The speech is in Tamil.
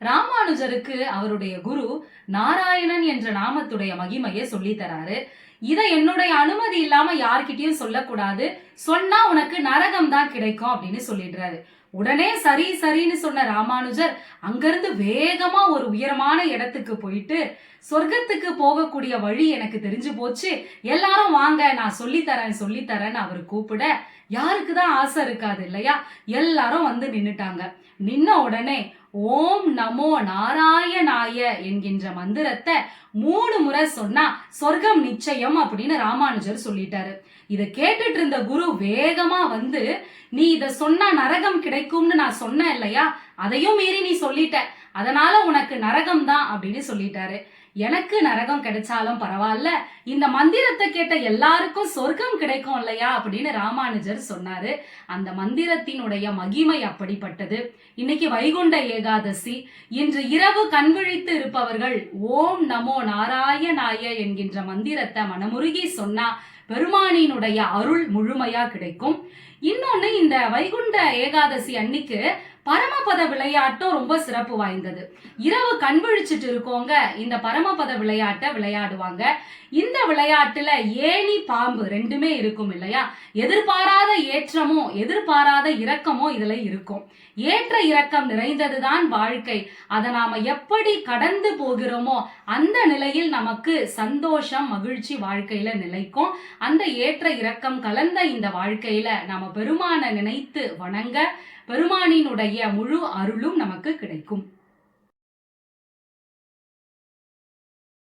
ராமானுஜருக்கு அவருடைய குரு நாராயணன் என்ற நாமத்துடைய மகிமையை சொல்லி தராரு. இதை என்னுடைய அனுமதி இல்லாம யார்கிட்டயும் சொல்லக்கூடாது, சொன்னா உனக்கு நரகம் தான் கிடைக்கும் அப்படின்னு சொல்லிடுறாரு. உடனே சரி சரின்னு சொன்ன ராமானுஜர் அங்கிருந்து வேகமா ஒரு உயரமான இடத்துக்கு போயிட்டு, சொர்க்கத்துக்கு போகக்கூடிய வழி எனக்கு தெரிஞ்சு போச்சு, எல்லாரும் வாங்க நான் சொல்லித்தரேன்னு அவர் கூப்பிட, யாருக்குதான் ஆசை இருக்காது இல்லையா? எல்லாரும் வந்து நின்னுட்டாங்க. நின்ன உடனே ஓம் நமோ நாராயணாய என்கின்ற மந்திரத்தை 3 முறை சொன்னா சொர்க்கம் நிச்சயம் அப்படின்னு ராமானுஜர் சொல்லிட்டாரு. இதை கேட்டுட்டு இருந்த குரு வேகமா வந்து, நீ இத சொன்னா நரகம் கிடைக்கும்னு நான் சொன்னேன் இல்லையா, அதையும் மீறி நீ சொல்லிட்ட, அதனால உனக்கு நரகம் தான் அப்படின்னு சொல்லிட்டாரு. எனக்கு நரகம் கிடைச்சாலும் பரவாயில்ல, இந்த மந்திரத்தை கேட்ட எல்லாருக்கும் சொர்க்கம் கிடைக்கும் இல்லையா அப்படின்னு ராமானுஜர் சொன்னாரு. அந்த மந்திரத்தினுடைய மகிமை அப்படிப்பட்டது. இன்னைக்கு வைகுண்ட ஏகாதசி. இன்று இரவு கண்விழித்து இருப்பவர்கள் ஓம் நமோ நாராயணாய என்கின்ற மந்திரத்தை மனமுருகி சொன்னா பெருமானினுடைய அருள் முழுமையா கிடைக்கும். இன்னொன்னு, இந்த வைகுண்ட ஏகாதசி அன்னைக்கு பரமபத விளையாட்டும் ரொம்ப சிறப்பு வாய்ந்தது. இரவு கண் விழிச்சிட்டு இருக்கவங்க இந்த பரமபத விளையாட்டை விளையாடுவாங்க. இந்த விளையாட்டுல ஏணி பாம்பு ரெண்டுமே இருக்கும் இல்லையா? எதிர்பாராத ஏற்றமோ எதிர்பாராத இரக்கமோ இதுல இருக்கும். ஏற்ற இரக்கம் நிறைந்ததுதான் வாழ்க்கை. அதை நாம எப்படி கடந்து போகிறோமோ அந்த நிலையில் நமக்கு சந்தோஷம் மகிழ்ச்சி வாழ்க்கையில நிலைக்கும். அந்த ஏற்ற இரக்கம் கலந்த இந்த வாழ்க்கையில நாம பெருமான நினைத்து வணங்க பெருமானினுடைய முழு அருளும் நமக்கு கிடைக்கும்.